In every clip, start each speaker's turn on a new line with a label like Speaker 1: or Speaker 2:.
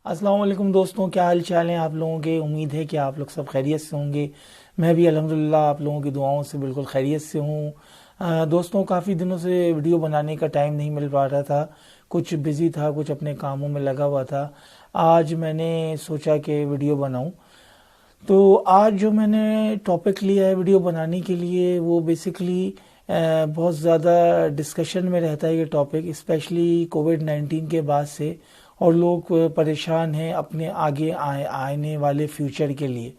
Speaker 1: السلام علیکم دوستوں، کیا حال چال ہیں آپ لوگوں کے؟ امید ہے کہ آپ لوگ سب خیریت سے ہوں گے۔ میں بھی الحمدللہ آپ لوگوں کی دعاؤں سے بالکل خیریت سے ہوں۔ دوستوں، کافی دنوں سے ویڈیو بنانے کا ٹائم نہیں مل پا رہا تھا، کچھ بزی تھا، کچھ اپنے کاموں میں لگا ہوا تھا۔ آج میں نے سوچا کہ ویڈیو بناؤں، تو آج جو میں نے ٹاپک لیا ہے ویڈیو بنانے کے لیے وہ بیسیکلی بہت زیادہ ڈسکشن میں رہتا ہے یہ ٹاپک، اسپیشلی کووڈ-19 کے بعد سے، اور لوگ پریشان ہیں اپنے آگے آنے والے فیوچر کے لیے۔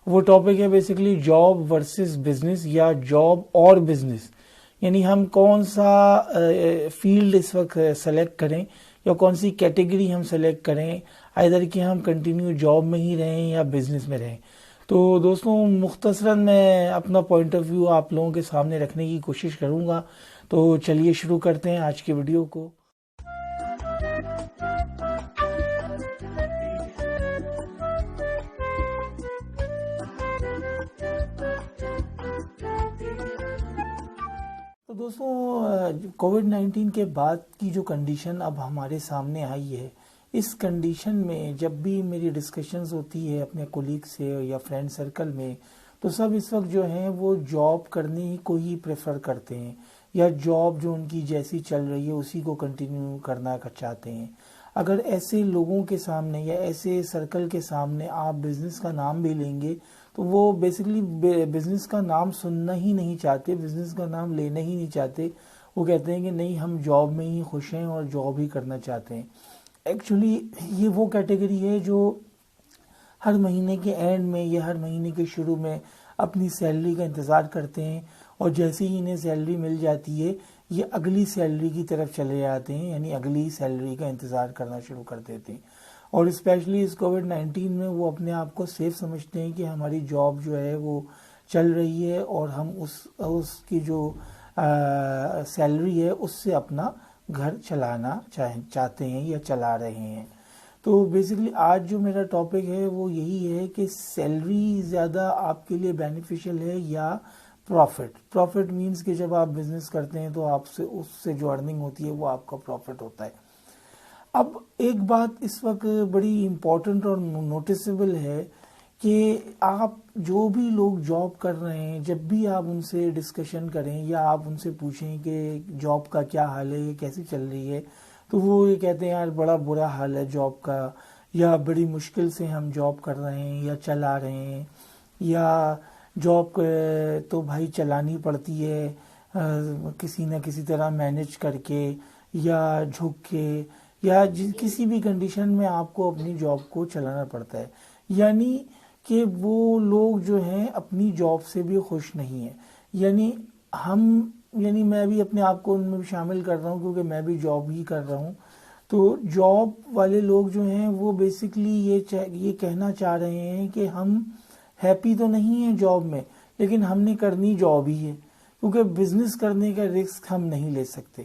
Speaker 1: وہ ٹاپک ہے بیسیکلی جاب ورسز بزنس، یا جاب اور بزنس، یعنی ہم کون سا فیلڈ اس وقت سلیکٹ کریں یا کون سی کیٹیگری ہم سلیکٹ کریں، ادھر کہ ہم کنٹینیو جاب میں ہی رہیں یا بزنس میں رہیں۔ تو دوستوں، مختصراً میں اپنا پوائنٹ آف ویو آپ لوگوں کے سامنے رکھنے کی کوشش کروں گا، تو چلیے شروع کرتے ہیں آج کی ویڈیو کو۔ تو دوستوں، کووڈ-19 کے بعد کی جو کنڈیشن اب ہمارے سامنے آئی ہے، اس کنڈیشن میں جب بھی میری ڈسکشنز ہوتی ہے اپنے کولیگ سے یا فرینڈ سرکل میں، تو سب اس وقت جو ہیں وہ جاب کرنے کو ہی پریفر کرتے ہیں، یا جاب جو ان کی جیسی چل رہی ہے اسی کو کنٹینیو کرنا چاہتے ہیں۔ اگر ایسے لوگوں کے سامنے یا ایسے سرکل کے سامنے آپ بزنس کا نام بھی لیں گے تو وہ بیسیکلی بزنس کا نام سننا ہی نہیں چاہتے، بزنس کا نام لینا ہی نہیں چاہتے۔ وہ کہتے ہیں کہ نہیں، ہم جاب میں ہی خوش ہیں اور جاب ہی کرنا چاہتے ہیں۔ ایکچولی یہ وہ کیٹیگری ہے جو ہر مہینے کے اینڈ میں یا ہر مہینے کے شروع میں اپنی سیلری کا انتظار کرتے ہیں، اور جیسے ہی انہیں سیلری مل جاتی ہے یہ اگلی سیلری کی طرف چلے جاتے ہیں، یعنی اگلی سیلری کا انتظار کرنا شروع کر دیتے ہیں۔ اور اسپیشلی اس کووڈ-19 میں وہ اپنے آپ کو سیف سمجھتے ہیں کہ ہماری جاب جو ہے وہ چل رہی ہے، اور ہم اس کی جو سیلری ہے اس سے اپنا گھر چلانا چاہتے ہیں یا چلا رہے ہیں۔ تو بیسیکلی آج جو میرا ٹاپک ہے وہ یہی ہے کہ سیلری زیادہ آپ کے لیے بینیفیشل ہے یا پروفٹ مینز کہ جب آپ بزنس کرتے ہیں تو آپ سے اس سے جو ارننگ ہوتی ہے وہ آپ کا پروفٹ ہوتا ہے۔ اب ایک بات اس وقت بڑی امپورٹنٹ اور نوٹسبل ہے کہ آپ جو بھی لوگ جاب کر رہے ہیں، جب بھی آپ ان سے ڈسکشن کریں یا آپ ان سے پوچھیں کہ جاب کا کیا حال ہے، یہ کیسی چل رہی ہے، تو وہ یہ کہتے ہیں یار بڑا برا حال ہے جاب کا، یا بڑی مشکل سے ہم جاب کر رہے ہیں یا چلا رہے ہیں، یا جاب تو بھائی چلانی پڑتی ہے کسی نہ کسی طرح مینج کر کے یا جھک کے، یا کسی بھی کنڈیشن میں آپ کو اپنی جاب کو چلانا پڑتا ہے۔ یعنی کہ وہ لوگ جو ہیں اپنی جاب سے بھی خوش نہیں ہیں، یعنی میں بھی اپنے آپ کو ان میں بھی شامل کر رہا ہوں کیونکہ میں بھی جاب ہی کر رہا ہوں۔ تو جاب والے لوگ جو ہیں وہ بیسیکلی یہ کہنا چاہ رہے ہیں کہ ہم ہیپی تو نہیں ہیں جاب میں، لیکن ہم نے کرنی جاب ہی ہے، کیونکہ بزنس کرنے کا رسک ہم نہیں لے سکتے۔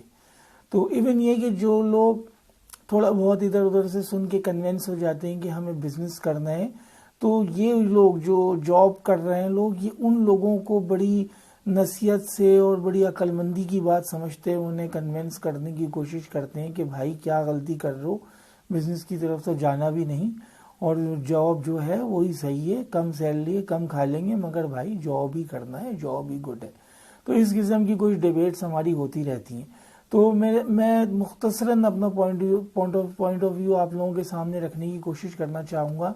Speaker 1: تو ایون یہ کہ جو لوگ تھوڑا بہت ادھر ادھر سے سن کے کنونس ہو جاتے ہیں کہ ہمیں بزنس کرنا ہے، تو یہ لوگ جو جاب کر رہے ہیں لوگ، یہ ان لوگوں کو بڑی نصیحت سے اور بڑی عقل مندی کی بات سمجھتے ہیں، انہیں کنونس کرنے کی کوشش کرتے ہیں کہ بھائی کیا غلطی کر رہے ہو، بزنس کی طرف تو جانا بھی نہیں، اور جاب جو ہے وہی صحیح ہے، کم سیلری ہے، کم کھا لیں گے، مگر بھائی جاب ہی کرنا ہے، جاب ہی گڈ ہے۔ تو اس قسم کی کچھ ڈیبیٹس ہماری ہوتی رہتی ہیں۔ تو میں مختصراً اپنا پوائنٹ آف ویو آپ لوگوں کے سامنے رکھنے کی کوشش کرنا چاہوں گا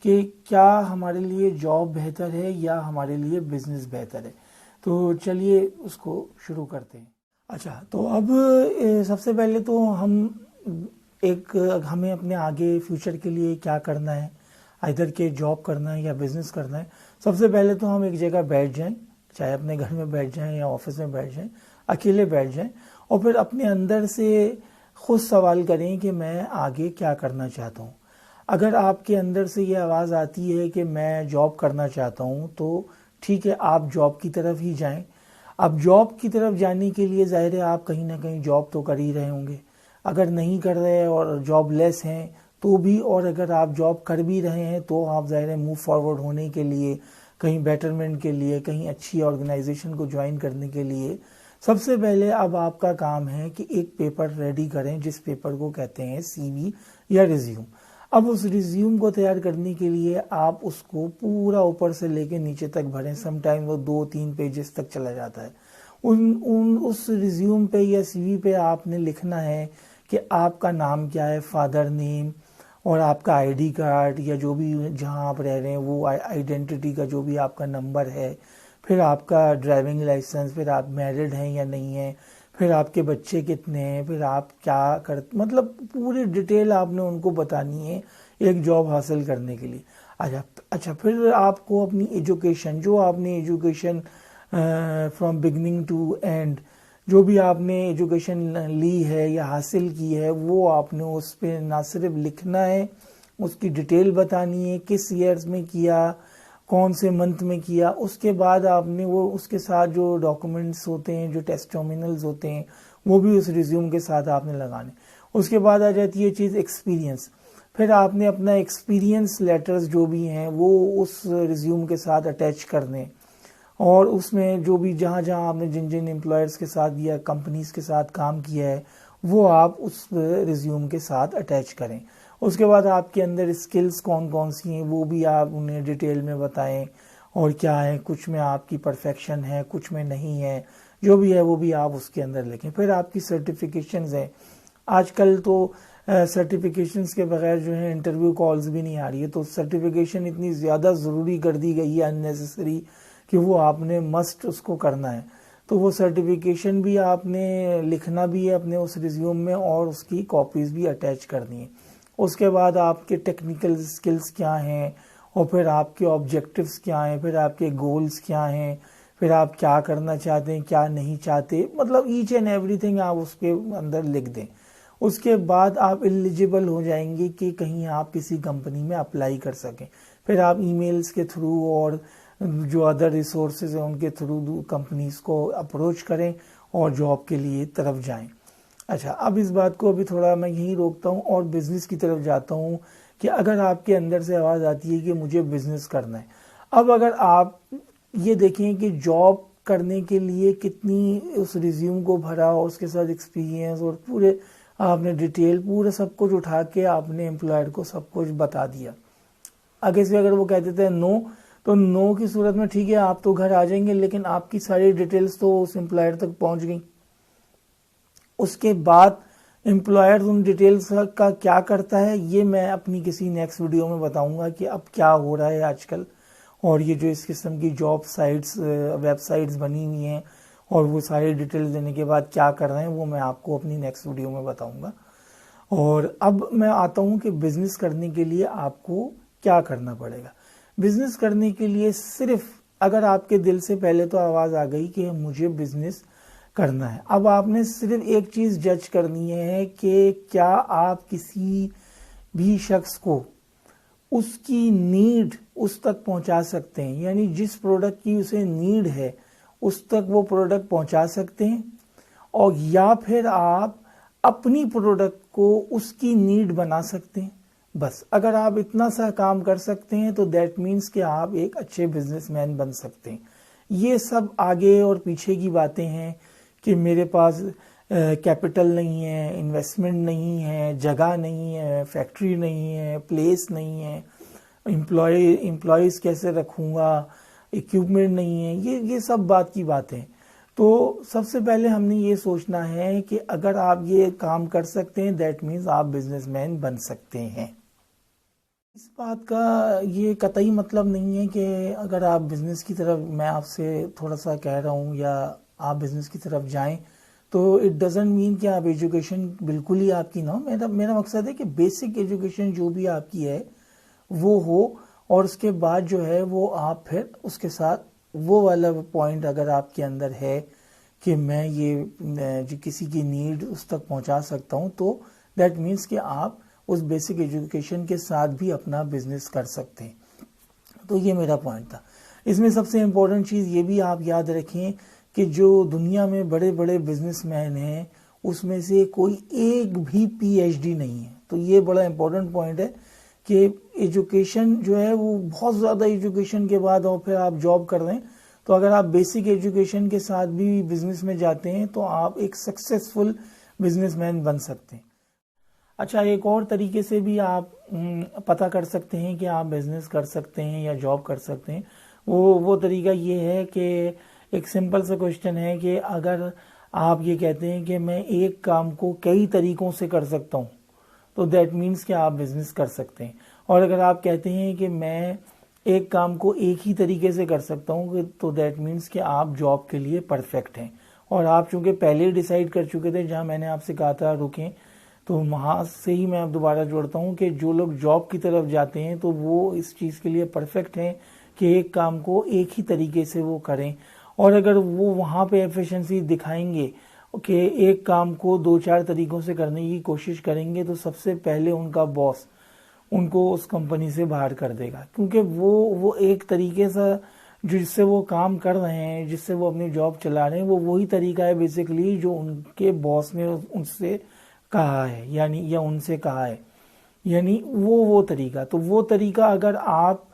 Speaker 1: کہ کیا ہمارے لیے جاب بہتر ہے یا ہمارے لیے بزنس بہتر ہے۔ تو چلیے اس کو شروع کرتے ہیں۔ اچھا، تو اب سب سے پہلے تو ہمیں اپنے آگے فیوچر کے لیے کیا کرنا ہے، ادھر کہ جاب کرنا ہے یا بزنس کرنا ہے۔ سب سے پہلے تو ہم ایک جگہ بیٹھ جائیں، چاہے اپنے گھر میں بیٹھ جائیں یا آفس میں بیٹھ جائیں، اکیلے بیٹھ جائیں، اور پھر اپنے اندر سے خود سوال کریں کہ میں آگے کیا کرنا چاہتا ہوں۔ اگر آپ کے اندر سے یہ آواز آتی ہے کہ میں جاب کرنا چاہتا ہوں، تو ٹھیک ہے، آپ جاب کی طرف ہی جائیں۔ اب جاب کی طرف جانے کے لیے ظاہر ہے آپ کہیں نہ کہیں جاب تو کر ہی رہے ہوں گے، اگر نہیں کر رہے اور جاب لیس ہیں تو بھی، اور اگر آپ جاب کر بھی رہے ہیں تو آپ ظاہر ہے موو فارورڈ ہونے کے لیے، کہیں بیٹرمنٹ کے لیے، کہیں اچھی آرگنائزیشن کو جوائن کرنے کے لیے، سب سے پہلے اب آپ کا کام ہے کہ ایک پیپر ریڈی کریں، جس پیپر کو کہتے ہیں سی وی یا ریزیوم۔ اب اس ریزیوم کو تیار کرنے کے لیے آپ اس کو پورا اوپر سے لے کے نیچے تک بھریں، سم ٹائم وہ 2-3 پیجز تک چلا جاتا ہے۔ اس ریزیوم پہ یا سی وی پہ آپ نے لکھنا ہے کہ آپ کا نام کیا ہے، فادر نیم، اور آپ کا آئی ڈی کارڈ یا جو بھی جہاں آپ رہ رہے ہیں وہ آئیڈینٹی کا جو بھی آپ کا نمبر ہے، پھر آپ کا ڈرائیونگ لائسنس، پھر آپ میرڈ ہیں یا نہیں ہیں، پھر آپ کے بچے کتنے ہیں، پھر آپ کیا کرتے، مطلب پوری ڈیٹیل آپ نے ان کو بتانی ہے ایک جاب حاصل کرنے کے لیے۔ اچھا پھر آپ کو اپنی ایجوکیشن، جو آپ نے education from beginning to end جو بھی آپ نے ایجوکیشن لی ہے یا حاصل کی ہے، وہ آپ نے اس پہ نہ صرف لکھنا ہے، اس کی ڈیٹیل بتانی ہے، کس ایئرز میں کیا، کون سے منتھ میں کیا۔ اس کے بعد آپ نے وہ اس کے ساتھ جو ڈاکومنٹس ہوتے ہیں، جو ٹیسٹومینلز ہوتے ہیں، وہ بھی اس ریزیوم کے ساتھ آپ نے لگانے۔ اس کے بعد آ جاتی ہے چیز ایکسپیرینس۔ پھر آپ نے اپنا ایکسپیرینس لیٹرز جو بھی ہیں وہ اس ریزیوم کے ساتھ اٹیچ کرنے، اور اس میں جو بھی جہاں جہاں آپ نے جن امپلائرز کے ساتھ یا کمپنیز کے ساتھ کام کیا ہے وہ آپ اس ریزیوم کے ساتھ اٹیچ کریں۔ اس کے بعد آپ کے اندر اسکلز کون کون سی ہیں وہ بھی آپ انہیں ڈیٹیل میں بتائیں، اور کیا ہے، کچھ میں آپ کی پرفیکشن ہے، کچھ میں نہیں ہے، جو بھی ہے وہ بھی آپ اس کے اندر لکھیں۔ پھر آپ کی سرٹیفیکیشنز ہیں، آج کل تو سرٹیفیکیشنز کے بغیر جو ہے انٹرویو کالز بھی نہیں آ رہی ہے، تو سرٹیفیکیشن اتنی زیادہ ضروری کر دی گئی ہے اننیسیسری کہ وہ آپ نے مسٹ اس کو کرنا ہے۔ تو وہ سرٹیفیکیشن بھی آپ نے لکھنا بھی ہے اپنے اس ریزیوم میں، اور اس کی کاپیز بھی اٹیچ کرنی ہے۔ اس کے بعد آپ کے ٹیکنیکل سکلز کیا ہیں، اور پھر آپ کے آبجیکٹیوز کیا ہیں، پھر آپ کے گولز کیا ہیں، پھر آپ کیا کرنا چاہتے ہیں، کیا نہیں چاہتے، مطلب ایچ اینڈ ایوری تھنگ آپ اس کے اندر لکھ دیں۔ اس کے بعد آپ ایلیجیبل ہو جائیں گے کہ کہیں آپ کسی کمپنی میں اپلائی کر سکیں۔ پھر آپ ای میلز کے تھرو اور جو ادر ریسورسز ہیں ان کے تھرو کمپنیز کو اپروچ کریں اور جاب کے لیے طرف جائیں۔ اچھا، اب اس بات کو ابھی تھوڑا میں یہیں روکتا ہوں اور بزنس کی طرف جاتا ہوں کہ اگر آپ کے اندر سے آواز آتی ہے کہ مجھے بزنس کرنا ہے، اب اگر آپ یہ دیکھیں کہ جاب کرنے کے لیے کتنی اس ریزیوم کو بھرا اور اس کے ساتھ ایکسپیرینس اور پورے آپ نے ڈیٹیل پورا سب کچھ اٹھا کے آپ نے امپلائر کو سب کچھ بتا دیا، آگے سے اگر وہ کہہ دیتے ہیں نو، تو نو کی صورت میں ٹھیک ہے آپ تو گھر آ جائیں گے، لیکن آپ کی ساری ڈیٹیلز تو اس امپلائر تک پہنچ گئیں۔ اس کے بعد امپلائر ان ڈیٹیلز کا کیا کرتا ہے یہ میں اپنی کسی نیکسٹ ویڈیو میں بتاؤں گا کہ اب کیا ہو رہا ہے آج کل، اور یہ جو اس قسم کی جاب سائٹس، ویب سائٹس بنی ہوئی ہیں اور وہ ساری ڈیٹیلز دینے کے بعد کیا کر رہے ہیں وہ میں آپ کو اپنی نیکسٹ ویڈیو میں بتاؤں گا۔ اور اب میں آتا ہوں کہ بزنس کرنے کے لیے آپ کو کیا کرنا پڑے گا۔ بزنس کرنے کے لیے صرف اگر آپ کے دل سے پہلے تو آواز آ گئی کہ مجھے بزنس کرنا ہے، اب آپ نے صرف ایک چیز جج کرنی ہے کہ کیا آپ کسی بھی شخص کو اس کی نیڈ اس تک پہنچا سکتے ہیں، یعنی جس پروڈکٹ کی اسے نیڈ ہے اس تک وہ پروڈکٹ پہنچا سکتے ہیں، اور یا پھر آپ اپنی پروڈکٹ کو اس کی نیڈ بنا سکتے ہیں۔ بس اگر آپ اتنا سا کام کر سکتے ہیں تو دیٹ مینس کہ آپ ایک اچھے بزنس مین بن سکتے ہیں۔ یہ سب آگے اور پیچھے کی باتیں ہیں کہ میرے پاس کیپٹل نہیں ہے، انویسٹمنٹ نہیں ہے، جگہ نہیں ہے، فیکٹری نہیں ہے، پلیس نہیں ہے، امپلائیز کیسے رکھوں گا، ایکوپمنٹ نہیں ہے، یہ سب بات کی باتیں۔ تو سب سے پہلے ہم نے یہ سوچنا ہے کہ اگر آپ یہ کام کر سکتے ہیں دیٹ مینس آپ بزنس مین بن سکتے ہیں۔ اس بات کا یہ قطعی مطلب نہیں ہے کہ اگر آپ بزنس کی طرف، میں آپ سے تھوڑا سا کہہ رہا ہوں یا آپ بزنس کی طرف جائیں تو اٹ ڈزنٹ مین کہ آپ ایجوکیشن بالکل ہی آپ کی نہ ہو۔ میرا مقصد ہے کہ بیسک ایجوکیشن جو بھی آپ کی ہے وہ ہو، اور اس کے بعد جو ہے وہ آپ پھر اس کے ساتھ وہ والا پوائنٹ اگر آپ کے اندر ہے کہ میں یہ کسی کی نیڈ اس تک پہنچا سکتا ہوں، تو دیٹ مینس کہ آپ اس بیسک ایجوکیشن کے ساتھ بھی اپنا بزنس کر سکتے ہیں۔ تو یہ میرا پوائنٹ تھا۔ اس میں سب سے امپورٹنٹ چیز یہ بھی آپ یاد رکھیں کہ جو دنیا میں بڑے بڑے بزنس مین ہیں اس میں سے کوئی ایک بھی پی ایچ ڈی نہیں ہے۔ تو یہ بڑا امپورٹنٹ پوائنٹ ہے کہ ایجوکیشن جو ہے وہ بہت زیادہ ایجوکیشن کے بعد اور پھر آپ جاب کر رہے ہیں، تو اگر آپ بیسک ایجوکیشن کے ساتھ بھی بزنس میں جاتے ہیں تو آپ ایک سکسیسفل بزنس مین بن سکتے ہیں۔ اچھا، ایک اور طریقے سے بھی آپ پتہ کر سکتے ہیں کہ آپ بزنس کر سکتے ہیں یا جاب کر سکتے ہیں. وہ طریقہ یہ ہے کہ ایک سمپل سا کوشچن ہے کہ اگر آپ یہ کہتے ہیں کہ میں ایک کام کو کئی طریقوں سے کر سکتا ہوں تو دیٹ مینس کہ آپ بزنس کر سکتے ہیں. اور اگر آپ کہتے ہیں کہ میں ایک کام کو ایک ہی طریقے سے کر سکتا ہوں تو دیٹ مینس کہ آپ جاب کے لیے پرفیکٹ ہیں. اور آپ چونکہ پہلے ہی ڈیسائیڈ کر چکے تھے، جہاں میں نے آپ سے کہا تھا رکیں، تو وہاں سے ہی میں اب دوبارہ جوڑتا ہوں کہ جو لوگ جاب کی طرف جاتے ہیں تو وہ اس چیز کے لیے پرفیکٹ ہیں کہ ایک کام کو ایک ہی طریقے سے وہ کریں. اور اگر وہ وہاں پہ ایفیشنسی دکھائیں گے کہ ایک کام کو 2-4 طریقوں سے کرنے کی کوشش کریں گے تو سب سے پہلے ان کا باس ان کو اس کمپنی سے باہر کر دے گا، کیونکہ وہ ایک طریقے سے جس سے وہ کام کر رہے ہیں، جس سے وہ اپنی جاب چلا رہے ہیں، وہ وہی طریقہ ہے بیسیکلی جو ان کے باس نے ان سے کہا ہے، یا ان سے کہا ہے، یعنی وہ طریقہ. تو وہ طریقہ اگر آپ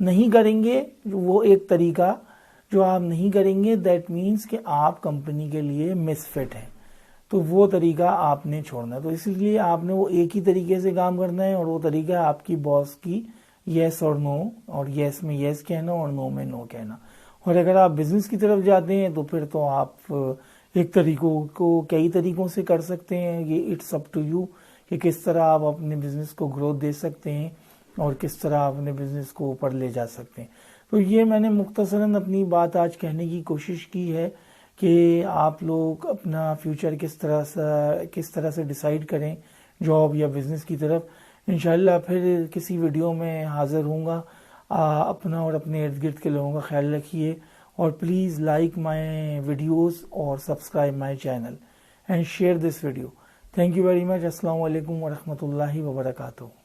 Speaker 1: نہیں کریں گے، وہ ایک طریقہ جو آپ نہیں کریں گے، دیٹ مینس کہ آپ کمپنی کے لیے مس فٹ ہیں. تو وہ طریقہ آپ نے چھوڑنا ہے. تو اس لیے آپ نے وہ ایک ہی طریقے سے کام کرنا ہے، اور وہ طریقہ ہے آپ کی باس کی یس اور نو، اور یس میں یس کہنا اور نو میں نو کہنا. اور اگر آپ بزنس کی طرف جاتے ہیں تو پھر تو آپ ایک طریقوں کو کئی طریقوں سے کر سکتے ہیں. یہ اٹس اپ ٹو یو کہ کس طرح آپ اپنے بزنس کو گروتھ دے سکتے ہیں اور کس طرح آپ اپنے بزنس کو اوپر لے جا سکتے ہیں. تو یہ میں نے مختصراً اپنی بات آج کہنے کی کوشش کی ہے کہ آپ لوگ اپنا فیوچر کس طرح سے ڈیسائیڈ کریں، جاب یا بزنس کی طرف. انشاءاللہ پھر کسی ویڈیو میں حاضر ہوں گا. اپنا اور اپنے ارد گرد کے لوگوں کا خیال رکھیے، اور پلیز لائک مائی ویڈیوز اور subscribe my channel and share this video. Thank you very much. السلام علیکم ورحمۃ اللہ وبرکاتہ.